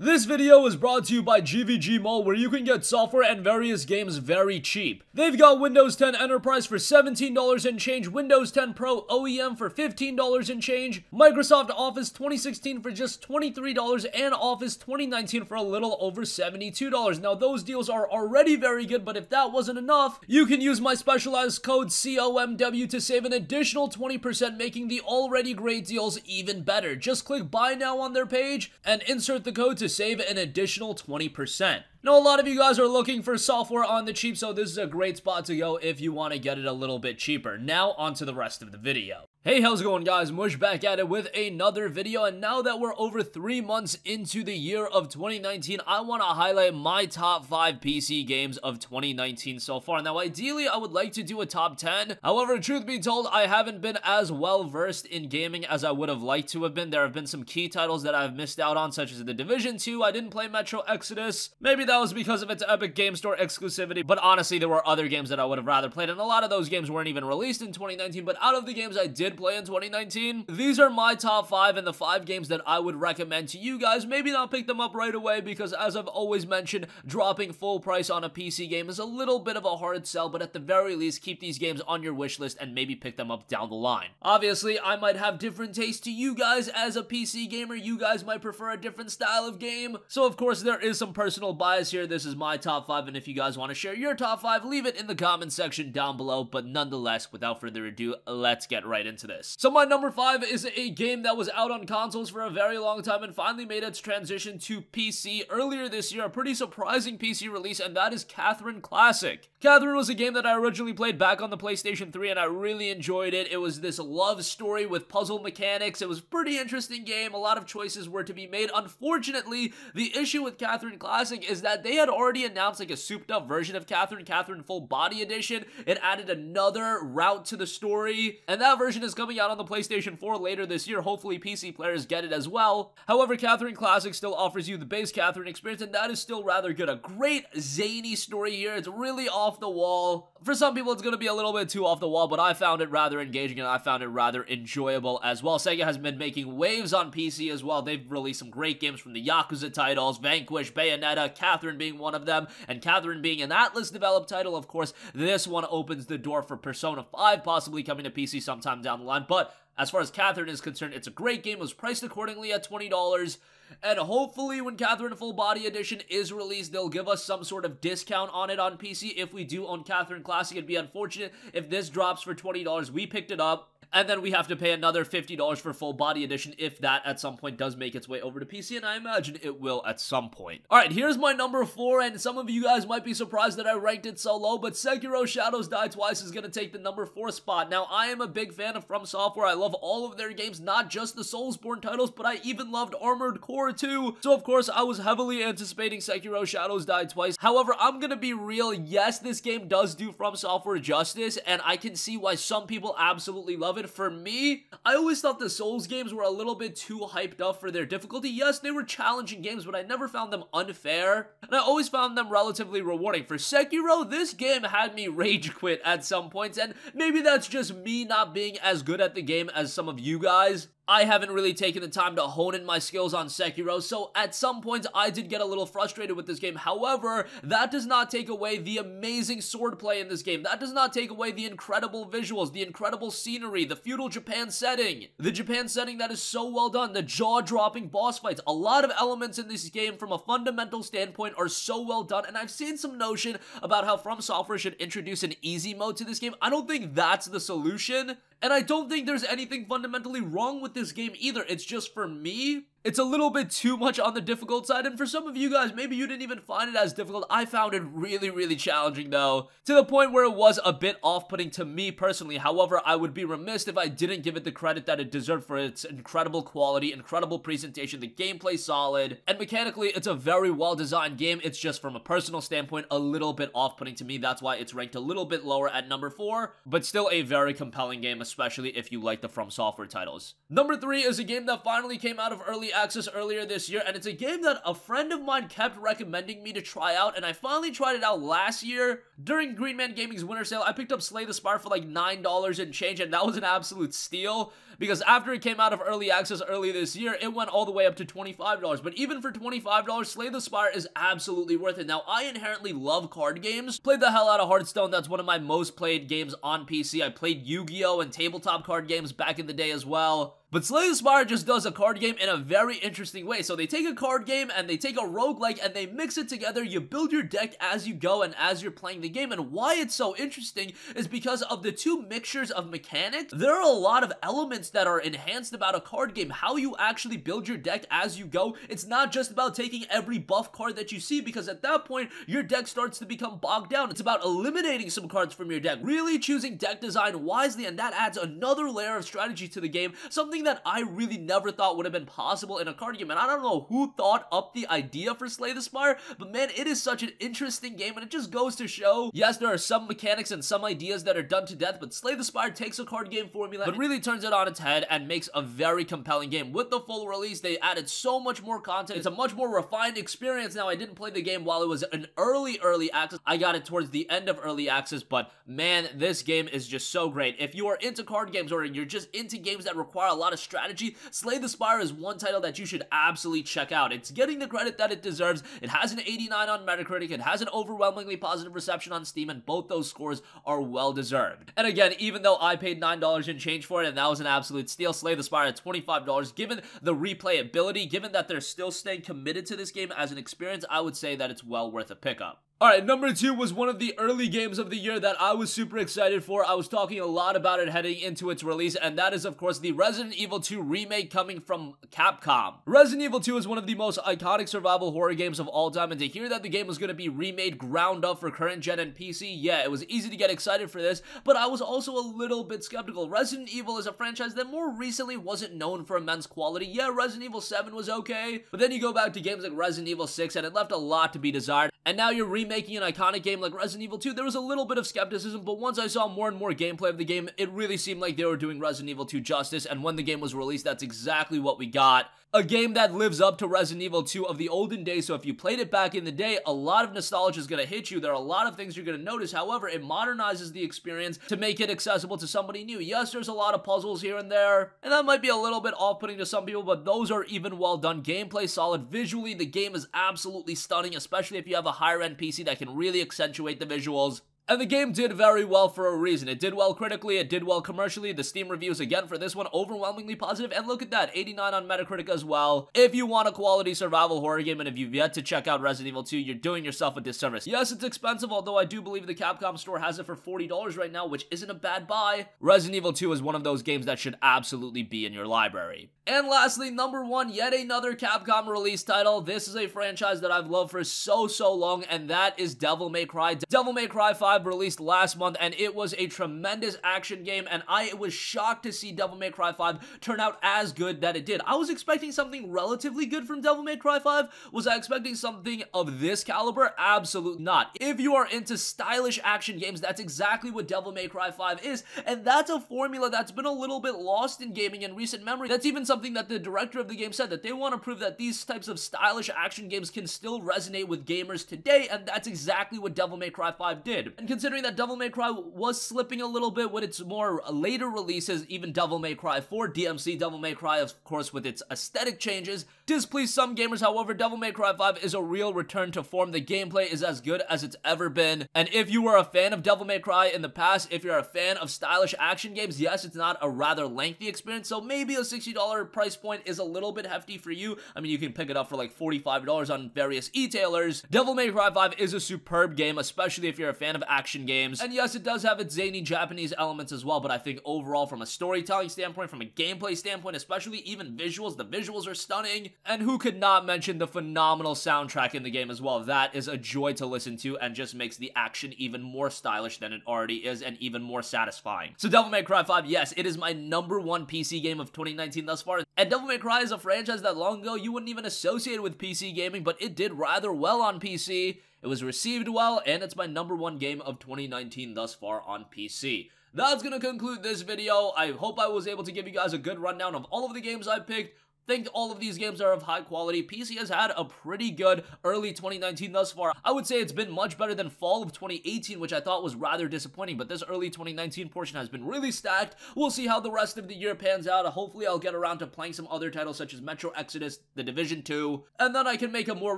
This video is brought to you by GVG Mall, where you can get software and various games very cheap. They've got Windows 10 Enterprise for $17 and change, Windows 10 Pro OEM for $15 and change, Microsoft Office 2016 for just $23, and Office 2019 for a little over $72. Now, those deals are already very good, but if that wasn't enough, you can use my specialized code COMW to save an additional 20%, making the already great deals even better. Just click Buy Now on their page and insert the code to save an additional 20%. Now, a lot of you guys are looking for software on the cheap, so this is a great spot to go if you want to get it a little bit cheaper. Now, on to the rest of the video. Hey, how's it going, guys? Mush back at it with another video, and now that we're over 3 months into the year of 2019, I want to highlight my top 5 PC games of 2019 so far. Now, ideally, I would like to do a top 10. However, truth be told, I haven't been as well versed in gaming as I would have liked to have been. There have been some key titles that I've missed out on, such as The Division 2. I didn't play Metro Exodus. Maybe that was because of its Epic Game Store exclusivity, but honestly, there were other games that I would have rather played, and a lot of those games weren't even released in 2019, but out of the games I did play in 2019, these are my top 5 and the 5 games that I would recommend to you guys. Maybe not pick them up right away because, as I've always mentioned, dropping full price on a PC game is a little bit of a hard sell, but at the very least, keep these games on your wish list and maybe pick them up down the line. Obviously, I might have different tastes to you guys as a PC gamer. You guys might prefer a different style of game, so of course there is some personal bias here. This is my top 5, and if you guys want to share your top 5, leave it in the comment section down below. But nonetheless, without further ado, let's get right into this. So my number 5 is a game that was out on consoles for a very long time and finally made its transition to PC earlier this year. A pretty surprising PC release, and that is Katherine Classic. Katherine was a game that I originally played back on the PlayStation 3, and I really enjoyed it. It was this love story with puzzle mechanics. It was a pretty interesting game. A lot of choices were to be made. Unfortunately, the issue with Katherine Classic is that they had already announced like a souped up version of Katherine Full Body Edition. It added another route to the story, and that version is coming out on the PlayStation 4 later this year. Hopefully PC players get it as well. However, Katherine Classic still offers you the base Katherine experience, and that is still rather good. A great zany story here. It's really off the wall. For some people, it's going to be a little bit too off the wall, but I found it rather engaging and I found it rather enjoyable as well. Sega has been making waves on PC as well. They've released some great games from the Yakuza titles, Vanquish, Bayonetta, Katherine being one of them, and Katherine being an Atlas-developed title. Of course, this one opens the door for Persona 5 possibly coming to PC sometime down the line, but as far as Katherine is concerned, it's a great game. It was priced accordingly at $20, and hopefully when Katherine Full Body Edition is released, they'll give us some sort of discount on it on PC. If we do own Katherine Classic, it'd be unfortunate if this drops for $20. We picked it up, and then we have to pay another $50 for Full Body Edition if that at some point does make its way over to PC, and I imagine it will at some point. Alright, here's my number 4, and some of you guys might be surprised that I ranked it so low, but Sekiro Shadows Die Twice is going to take the number 4 spot. Now, I am a big fan of From Software. I love all of their games, not just the Soulsborne titles, but I even loved Armored Core 2. So, of course, I was heavily anticipating Sekiro Shadows Die Twice. However, I'm going to be real. Yes, this game does do From Software justice, and I can see why some people absolutely love it. For me, I always thought the Souls games were a little bit too hyped up for their difficulty. Yes, they were challenging games, but I never found them unfair, and I always found them relatively rewarding. For Sekiro, this game had me rage quit at some points, and maybe that's just me not being as good at the game as some of you guys. I haven't really taken the time to hone in my skills on Sekiro, so at some points I did get a little frustrated with this game. However, that does not take away the amazing swordplay in this game. That does not take away the incredible visuals, the incredible scenery, the feudal Japan setting. The Japan setting that is so well done, the jaw-dropping boss fights. A lot of elements in this game from a fundamental standpoint are so well done, and I've seen some notion about how From Software should introduce an easy mode to this game. I don't think that's the solution. And I don't think there's anything fundamentally wrong with this game either. It's just, for me, it's a little bit too much on the difficult side, and for some of you guys, maybe you didn't even find it as difficult. I found it really, really challenging, though, to the point where it was a bit off-putting to me personally. However, I would be remiss if I didn't give it the credit that it deserved for its incredible quality, incredible presentation, the gameplay solid, and mechanically, it's a very well-designed game. It's just, from a personal standpoint, a little bit off-putting to me. That's why it's ranked a little bit lower at number 4, but still a very compelling game, especially if you like the From Software titles. Number 3 is a game that finally came out of early access earlier this year, and it's a game that a friend of mine kept recommending me to try out, and I finally tried it out last year during Green Man Gaming's winter sale. I picked up Slay the Spire for like $9 and change, and that was an absolute steal. because after it came out of early access early this year, it went all the way up to $25. But even for $25, Slay the Spire is absolutely worth it. Now, I inherently love card games. Played the hell out of Hearthstone. That's one of my most played games on PC. I played Yu-Gi-Oh! And tabletop card games back in the day as well. But Slay the Spire just does a card game in a very interesting way. So they take a card game and they take a roguelike and they mix it together. You build your deck as you go and as you're playing the game. And why it's so interesting is because of the two mixtures of mechanics. There are a lot of elements that are enhanced about a card game. How you actually build your deck as you go. It's not just about taking every buff card that you see, because at that point, your deck starts to become bogged down. It's about eliminating some cards from your deck, really choosing deck design wisely, and that adds another layer of strategy to the game. Something that I really never thought would have been possible in a card game, and I don't know who thought up the idea for Slay the Spire, but man, it is such an interesting game, and it just goes to show, yes, there are some mechanics and some ideas that are done to death, but Slay the Spire takes a card game formula, but really turns it on its head and makes a very compelling game. With the full release, they added so much more content. It's a much more refined experience. Now, I didn't play the game while it was an early access. I got it towards the end of early access, but man, this game is just so great. If you are into card games or you're just into games that require a lot of strategy, Slay the Spire is one title that you should absolutely check out. It's getting the credit that it deserves. It has an 89 on Metacritic. It has an overwhelmingly positive reception on Steam, and both those scores are well deserved. And again, even though I paid $9 and change for it, and that was an absolute steal, Slay the Spire at $25, given the replayability, given that they're still staying committed to this game as an experience, I would say that it's well worth a pickup. Alright, number 2 was one of the early games of the year that I was super excited for. I was talking a lot about it heading into its release, and that is, of course, the Resident Evil 2 remake coming from Capcom. Resident Evil 2 is one of the most iconic survival horror games of all time, and to hear that the game was going to be remade ground up for current gen and PC, yeah, it was easy to get excited for this, but I was also a little bit skeptical. Resident Evil is a franchise that more recently wasn't known for immense quality. Yeah, Resident Evil 7 was okay, but then you go back to games like Resident Evil 6, and it left a lot to be desired, and now you're remaking an iconic game like Resident Evil 2, there was a little bit of skepticism, but once I saw more and more gameplay of the game, it really seemed like they were doing Resident Evil 2 justice, and when the game was released, that's exactly what we got. A game that lives up to Resident Evil 2 of the olden days, so if you played it back in the day, a lot of nostalgia is going to hit you. There are a lot of things you're going to notice. However, it modernizes the experience to make it accessible to somebody new. Yes, there's a lot of puzzles here and there, and that might be a little bit off-putting to some people, but those are even well done. Gameplay solid. Visually, the game is absolutely stunning, especially if you have a higher-end PC that can really accentuate the visuals. And the game did very well for a reason. It did well critically, it did well commercially. The Steam reviews, again, for this one, overwhelmingly positive. And look at that, 89 on Metacritic as well. If you want a quality survival horror game, and if you've yet to check out Resident Evil 2, you're doing yourself a disservice. Yes, it's expensive, although I do believe the Capcom store has it for $40 right now, which isn't a bad buy. Resident Evil 2 is one of those games that should absolutely be in your library. And lastly, number 1, yet another Capcom release title. This is a franchise that I've loved for so long, and that is Devil May Cry. Devil May Cry 5 released last month, and it was a tremendous action game, and I was shocked to see Devil May Cry 5 turn out as good that it did. I was expecting something relatively good from Devil May Cry 5. Was I expecting something of this caliber? Absolutely not. If you are into stylish action games, that's exactly what Devil May Cry 5 is, and that's a formula that's been a little bit lost in gaming in recent memory. That's even something that the director of the game said, that they want to prove that these types of stylish action games can still resonate with gamers today, and that's exactly what Devil May Cry 5 did. And considering that Devil May Cry was slipping a little bit with its more later releases, even Devil May Cry 4, DMC Devil May Cry, of course, with its aesthetic changes, displeased some gamers. However, Devil May Cry 5 is a real return to form. The gameplay is as good as it's ever been, and if you were a fan of Devil May Cry in the past, if you're a fan of stylish action games, yes, it's not a rather lengthy experience, so maybe a $60 price point is a little bit hefty for you. I mean, you can pick it up for like $45 on various e-tailers. Devil May Cry 5 is a superb game, especially if you're a fan of action games, and yes, it does have its zany Japanese elements as well, but I think overall, from a storytelling standpoint, from a gameplay standpoint, especially even visuals, the visuals are stunning, and who could not mention the phenomenal soundtrack in the game as well. That is a joy to listen to and just makes the action even more stylish than it already is and even more satisfying. So Devil May Cry 5, yes, it is my number 1 PC game of 2019 thus far, and Devil May Cry is a franchise that long ago you wouldn't even associate with PC gaming, but it did rather well on PC. It was received well, and it's my number 1 game of 2019 thus far on PC. That's gonna conclude this video. I hope I was able to give you guys a good rundown of all of the games I picked. think all of these games are of high quality. PC has had a pretty good early 2019 thus far. I would say it's been much better than fall of 2018, which I thought was rather disappointing, but this early 2019 portion has been really stacked. We'll see how the rest of the year pans out. Hopefully I'll get around to playing some other titles such as Metro Exodus, The Division 2, and then I can make a more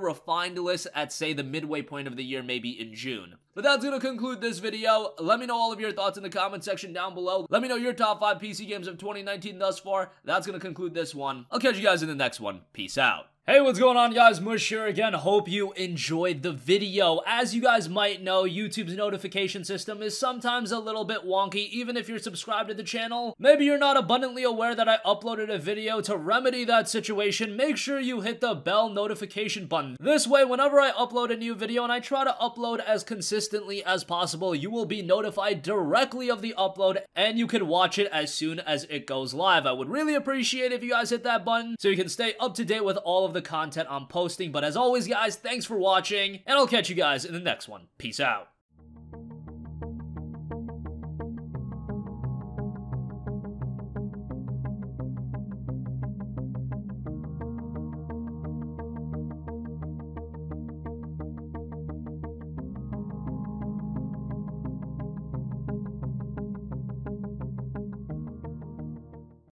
refined list at, say, the midway point of the year, maybe in June. But that's gonna conclude this video. Let me know all of your thoughts in the comment section down below. Let me know your top 5 PC games of 2019 thus far. That's gonna conclude this one. I'll catch you guys in the next one. Peace out. Hey, what's going on, guys? Mush here again. Hope you enjoyed the video. As you guys might know, YouTube's notification system is sometimes a little bit wonky, even if you're subscribed to the channel. Maybe you're not abundantly aware that I uploaded a video. To remedy that situation, make sure you hit the bell notification button. This way, whenever I upload a new video, and I try to upload as consistently as possible, you will be notified directly of the upload, and you can watch it as soon as it goes live. I would really appreciate if you guys hit that button so you can stay up to date with all of the content I'm posting. But as always, guys, thanks for watching, and I'll catch you guys in the next one. Peace out.